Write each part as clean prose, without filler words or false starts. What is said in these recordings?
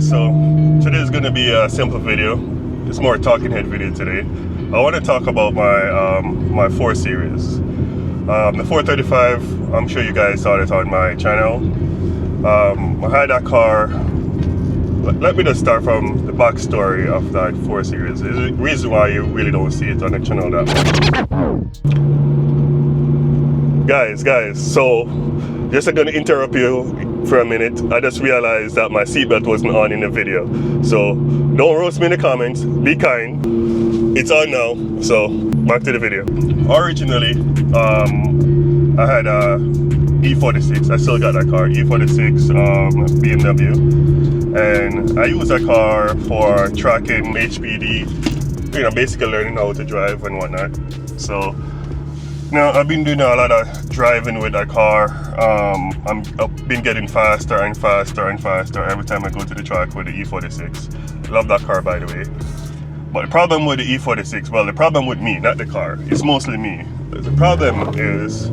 so today is going to be a simple video. It's more a talking head video today. I want to talk about my 4 Series. The 435, I'm sure you guys saw it on my channel. I had that car. Let me just start from the backstory of that 4 Series. There's a reason why you really don't see it on the channel that much. Guys, so just going to interrupt you for a minute. I just realized that my seatbelt wasn't on in the video. So don't roast me in the comments. Be kind. It's on now. So back to the video. Originally, I had a E46. I still got that car, E46 BMW, and I use that car for tracking HPD. You know, basically learning how to drive and whatnot. So now I've been doing a lot of driving with that car. I've been getting faster and faster and faster every time I go to the track with the E46. Love that car, by the way. But the problem with the E46, well, the problem with me, not the car, it's mostly me. The problem is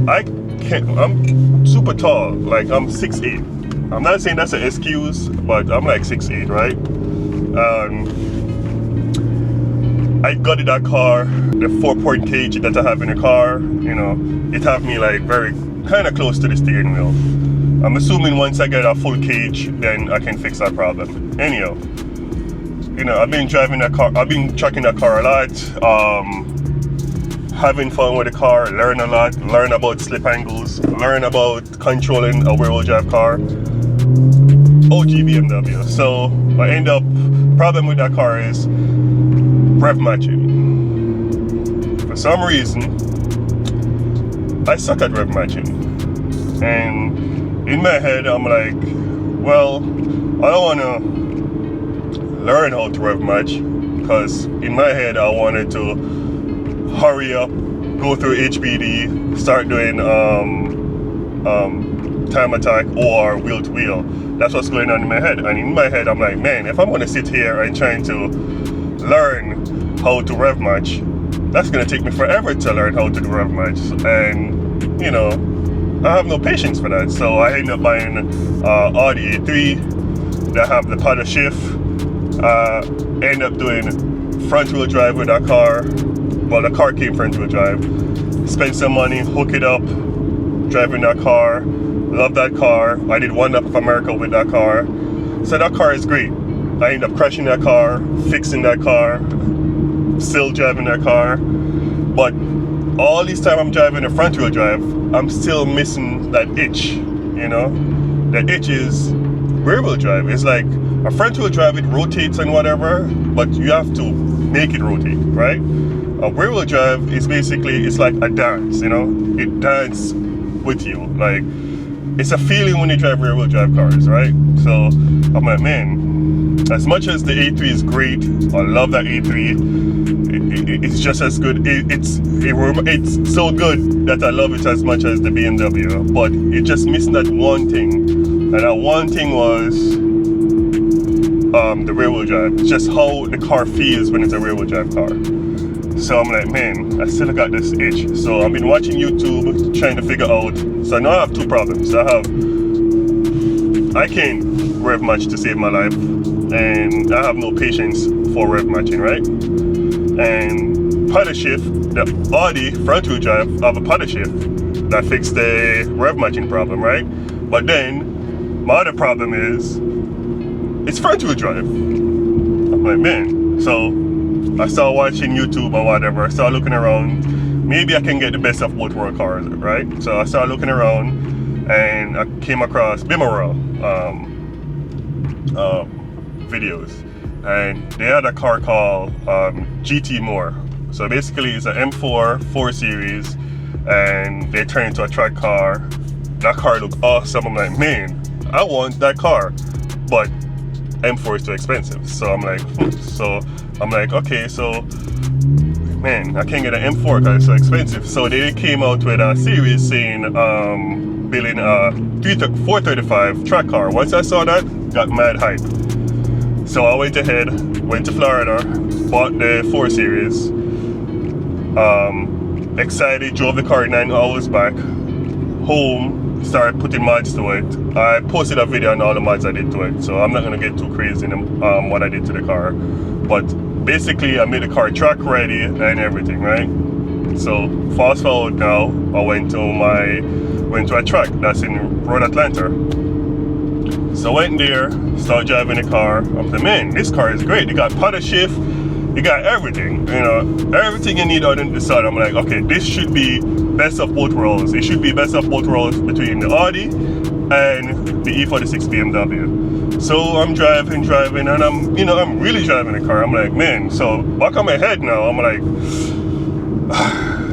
I'm super tall, like I'm 6'8". I'm not saying that's an excuse, but I'm like 6'8", right? I got that car, the 4-point cage that I have in the car, you know, it have me like very kind of close to the steering wheel. I'm assuming once I get a full cage, then I can fix that problem. Anyhow, you know, I've been driving that car, I've been tracking that car a lot, having fun with the car, learn a lot, learn about slip angles, learn about controlling a rear-wheel drive car. OG BMW. So I end up, problem with that car is rev matching. For some reason, I suck at rev matching. And in my head, I'm like, well, I don't want to learn how to rev match, because in my head, I wanted to hurry up, go through HPD, start doing time attack or wheel to wheel. That's what's going on in my head. And in my head, I'm like, man, if I'm going to sit here and trying to learn how to rev match, that's going to take me forever to learn how to do rev match. And, you know, I have no patience for that. So I end up buying Audi A3 that have the paddle shift. End up doing front wheel drive with that car. Well, the car came front wheel drive. Spend some money, hook it up, driving that car. Love that car. I did one lap of America with that car. So that car is great. I ended up crashing that car, fixing that car, still driving that car. But all this time I'm driving a front wheel drive, I'm still missing that itch, you know? That itch is rear wheel drive. It's like a front wheel drive, it rotates and whatever, but you have to make it rotate, right? A rear wheel drive is basically, it's like a dance, you know? It dances with you. Like, it's a feeling when you drive rear wheel drive cars, right? So I'm like, man, as much as the A3 is great, I love that A3. It's just as good. It's so good that I love it as much as the BMW. But it just missed that one thing, and that one thing was the rear wheel drive. It's just how the car feels when it's a rear wheel drive car. So I'm like, man, I still got this itch. So I've been watching YouTube, trying to figure out. So now I have 2 problems. I can't rev match to save my life, and I have no patience for rev matching, right? And paddle shift, the Audi front wheel drive have a paddle shift that fixed the rev matching problem, right? But then my other problem is it's front wheel drive. I'm like, man, so I started watching YouTube or whatever. I started looking around. Maybe I can get the best of both world cars, right? So I started looking around, and I came across BMW videos, and they had a car called GT More. So basically, it's an M4 4 Series, and they turned into a track car. That car looked awesome. I'm like, man, I want that car, but M4 is too expensive. So I'm like, okay, so man, I can't get an M4 because it's so expensive. So they came out with a series saying building a 435 track car. Once I saw that, got mad hype. So I went ahead, went to Florida, bought the 4 Series. Excited, drove the car 9 hours back home, started putting mods to it. I posted a video on all the mods I did to it, so I'm not gonna get too crazy in what I did to the car. But basically, I made the car track ready and everything, right? So fast forward now, I went to a track that's in Road Atlanta. So I went there, started driving the car. I'm like, man, this car is great. You got paddle shift, you got everything, you know, everything you need out in the sun. I'm like, okay, this should be best of both worlds. It should be best of both worlds between the Audi and the E46 BMW. So I'm driving, and I'm really driving the car. I'm like, man, so back on my head now, I'm like,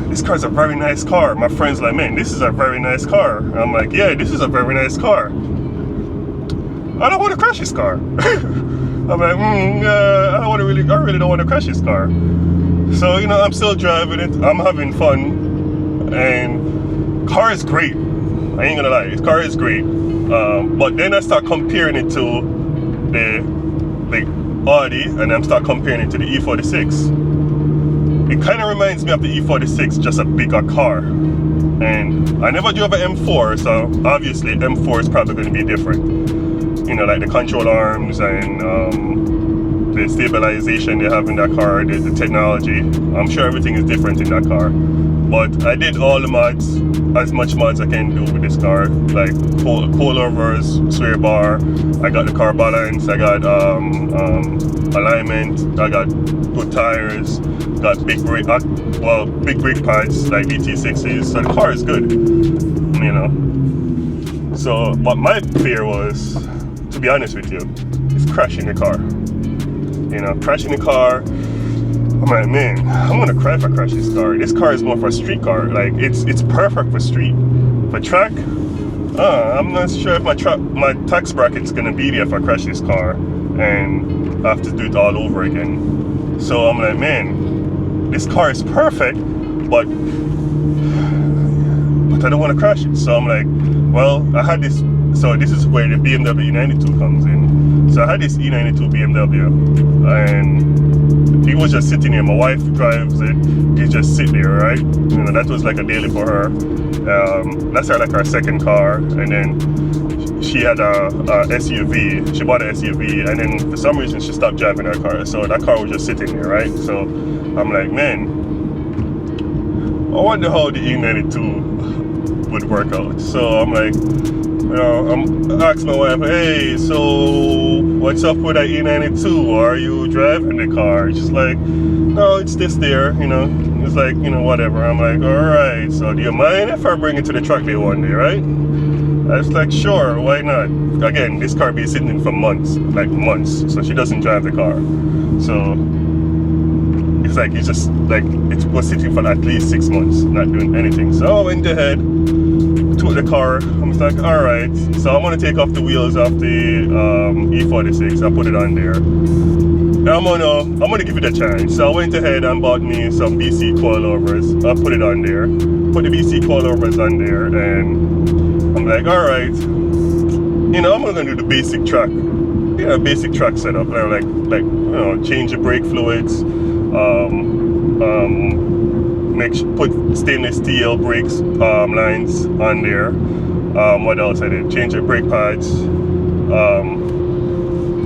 this car's a very nice car. My friend's like, man, this is a very nice car. I'm like, yeah, this is a very nice car. I don't want to crash this car. I'm like, I really don't want to crash this car. So, you know, I'm still driving it. I'm having fun. And car is great. I ain't gonna lie, this car is great. But then I start comparing it to the Audi, and I'm start comparing it to the E46. It kind of reminds me of the E46, just a bigger car. And I never drove an M4, so obviously M4 is probably going to be different. You know, like the control arms and the stabilization they have in that car, the technology. I'm sure everything is different in that car. But I did all the mods, as much mods I can do with this car, like coilovers, sway bar. I got the car balance. I got alignment. I got good tires. Got big brake pads like DT6s. So the car is good, you know. So, but my fear was, to be honest with you, is crashing the car. You know, crashing the car. I'm like, man, I'm gonna cry if I crash this car. This car is more for a street car. Like, it's perfect for street. For track, I'm not sure if my tax bracket's gonna be there if I crash this car and I have to do it all over again. So I'm like, man, this car is perfect, but I don't want to crash it. So I'm like, well, I had this. So this is where the BMW E92 comes in. So I had this E92 BMW, and he was just sitting there. My wife drives it. He just sit there, right? You know, that was like a daily for her. That's like our second car, and then she had a SUV. She bought an SUV, and then for some reason she stopped driving her car. So that car was just sitting there, right? So I'm like, man, I wonder how the E92 would work out. So I'm like, you know, I'm asking my wife, hey, so what's up with that E92? Are you driving the car? She's like, no, it's this there, you know. It's like, you know, whatever. I'm like, all right, so do you mind if I bring it to the track day one day, right? I was like, sure, why not? Again, this car be sitting for months, like months, so she doesn't drive the car. So it's like, it's just like, it was sitting for at least 6 months, not doing anything. So I went ahead, took the car. I was like, all right, so I'm gonna take off the wheels of the E46. I put it on there. And I'm gonna give it a chance. So I went ahead and bought me some BC coilovers. I put it on there. Put the BC coilovers on there, and I'm like, all right, you know, I'm gonna do the basic track, you know, basic track setup. Like you know, change the brake fluids, put stainless steel brakes lines on there. What else I did? Change the brake pads.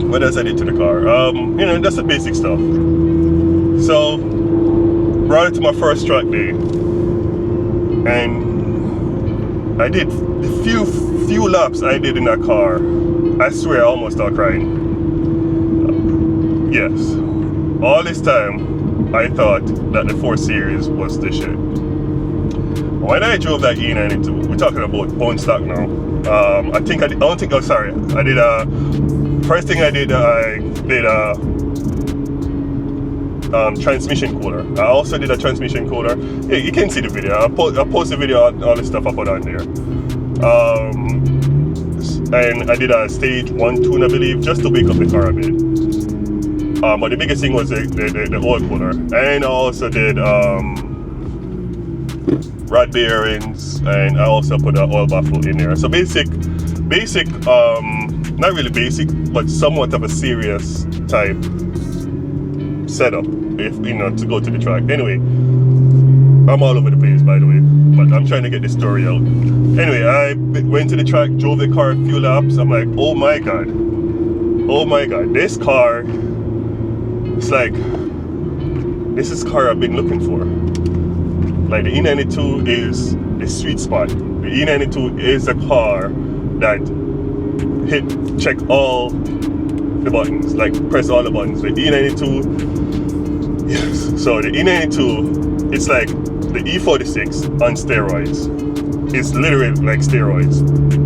What else I did to the car? You know, that's the basic stuff. So brought it to my first track day, and I did the few laps I did in that car. I swear I almost started crying. Yes, all this time I thought that the 4 Series was the shit. When I drove that E92, we're talking about bone stock now. First thing I did a transmission cooler. I also did a transmission cooler. Yeah, you can see the video. I'll post the video, all the stuff I put on there. And I did a stage 1 tune, I believe, just to wake up the car a bit. But the biggest thing was the oil cooler. And I also did rod bearings, and I also put an oil baffle in there. So basic, not really basic, but somewhat of a serious type setup, if you know, to go to the track. Anyway, I'm all over the place, by the way, but but I'm trying to get the story out. Anyway, I went to the track, drove the car a few laps. I'm like, oh my god, this car, it's like, this is the car I've been looking for. Like, the E92 is the sweet spot. The E92 is a car that check all the buttons, like press all the buttons. The E92, yes. So the E92, it's like the E46 on steroids. It's literally like steroids.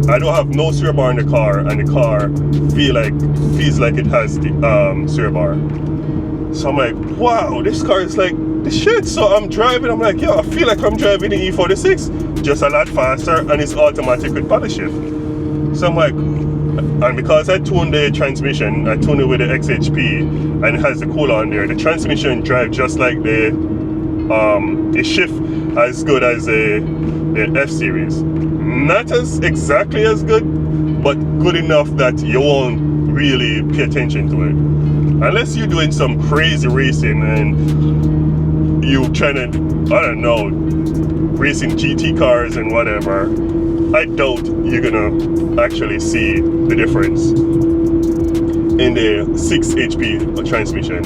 I don't have no steer bar in the car, and the car feels like it has the steer bar. So I'm like, wow, this car is like the shit. So I'm driving, I'm like, yo, I feel like I'm driving the E46, just a lot faster, and it's automatic with paddle shift. So I'm like, and because I tuned the transmission, I tuned it with the XHP, and it has the cooler on there, the transmission drives just like the shift as good as the F series. Not as exactly as good, but good enough that you won't really pay attention to it. Unless you're doing some crazy racing and you trying to, I don't know, racing GT cars and whatever, I doubt you're gonna actually see the difference in the 6 HP transmission.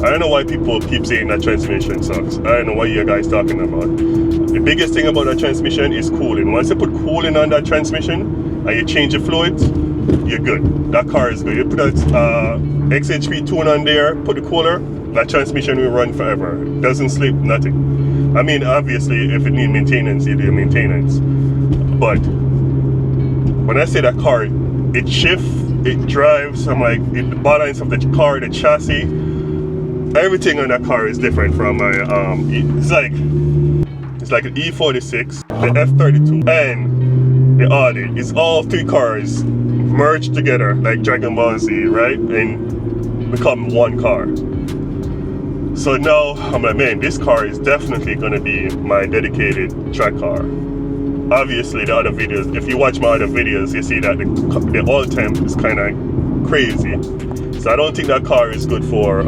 I don't know why people keep saying that transmission sucks. I don't know what you guys talking about. The biggest thing about that transmission is cooling. Once you put cooling on that transmission and you change the fluids, you're good. That car is good. You put that XHP tune on there, put the cooler, that transmission will run forever. Doesn't slip, nothing. I mean, obviously, if it needs maintenance, you do maintenance. But when I say that car, it shifts, it drives, I'm like, the balance of the car, the chassis, everything on that car is different from my, it's like an E46, the F32, and the Audi. It's all three cars merged together like Dragon Ball Z, right? And become one car. So now I'm like, man, this car is definitely gonna be my dedicated track car. Obviously the other videos, if you watch my other videos, you see that the oil temp is kind of crazy. So I don't think that car is good for,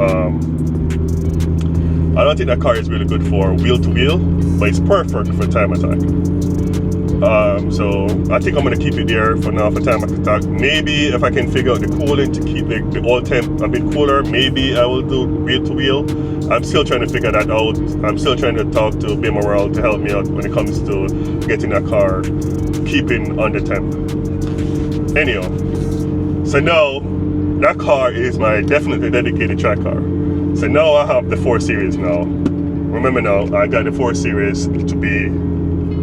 I don't think that car is really good for wheel to wheel, but it's perfect for time attack. So I think I'm gonna keep it there for now for time attack. Maybe if I can figure out the cooling to keep the oil temp a bit cooler, maybe I will do wheel to wheel. I'm still trying to figure that out. I'm still trying to talk to BMW World to help me out when it comes to getting that car keeping on the temp. Anyhow, so now that car is my definitely dedicated track car. So now I have the 4 Series now. Remember now, I got the 4 Series to be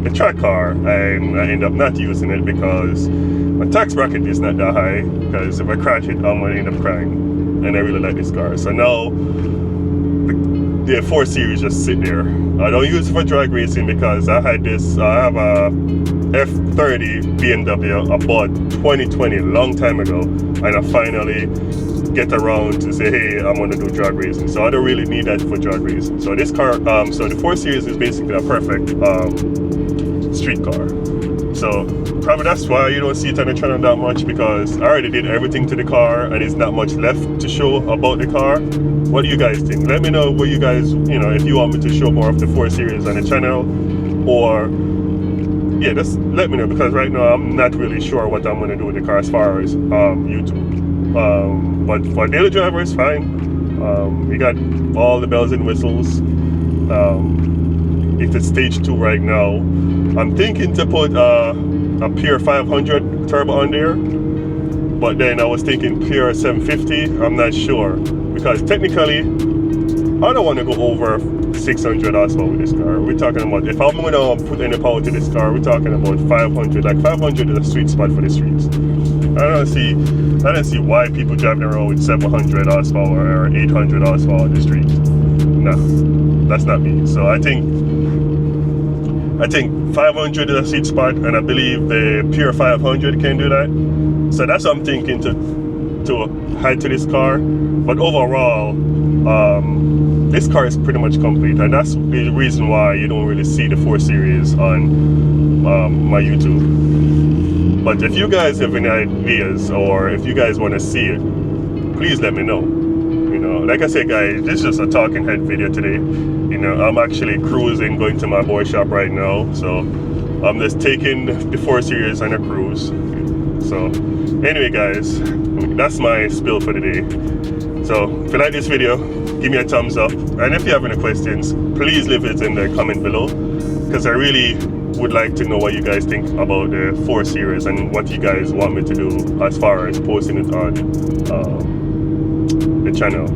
a track car, and I end up not using it because my tax bracket is not that high, because if I crash it, I'm gonna end up crying. And I really like this car. So now the 4 Series just sit there. I don't use it for drag racing because I have a F30 BMW I bought 2020, a long time ago, and I finally get around to say, hey, I'm gonna do drag racing. So I don't really need that for drag racing. So this car, so the 4 Series is basically a perfect street car. So probably that's why you don't see it on the channel that much, because I already did everything to the car and there's not much left to show about the car. What do you guys think? Let me know what you guys, you know, if you want me to show more of the 4 Series on the channel, or yeah, just let me know, because right now I'm not really sure what I'm going to do with the car as far as YouTube. But for daily driver, it's fine. We got all the bells and whistles. If it's stage 2 right now, I'm thinking to put a Pure 500 turbo on there, but then I was thinking Pure 750. I'm not sure, because technically I don't want to go over 600 horsepower with this car. We're talking about, if I'm going to put any power to this car, we're talking about 500. Like 500 is a sweet spot for the streets. I don't see why people driving around with 700 horsepower or 800 horsepower on the street. No, that's not me. So I think 500 is a sweet spot, and I believe the Pure 500 can do that. So that's what I'm thinking to add to this car. But overall, this car is pretty much complete, and that's the reason why you don't really see the 4 Series on my YouTube. But if you guys have any ideas, or if you guys want to see it, please let me know. You you know. Like I said, guys, this is just a talking head video today. You know, I'm actually cruising, going to my boy shop right now. So I'm just taking the 4 Series on a cruise. So anyway, guys, that's my spill for the day. So if you like this video, give me a thumbs up. And if you have any questions, please leave it in the comment below, because I really would like to know what you guys think about the 4 Series and what you guys want me to do as far as posting it on the channel.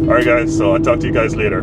Alright guys, so I'll talk to you guys later.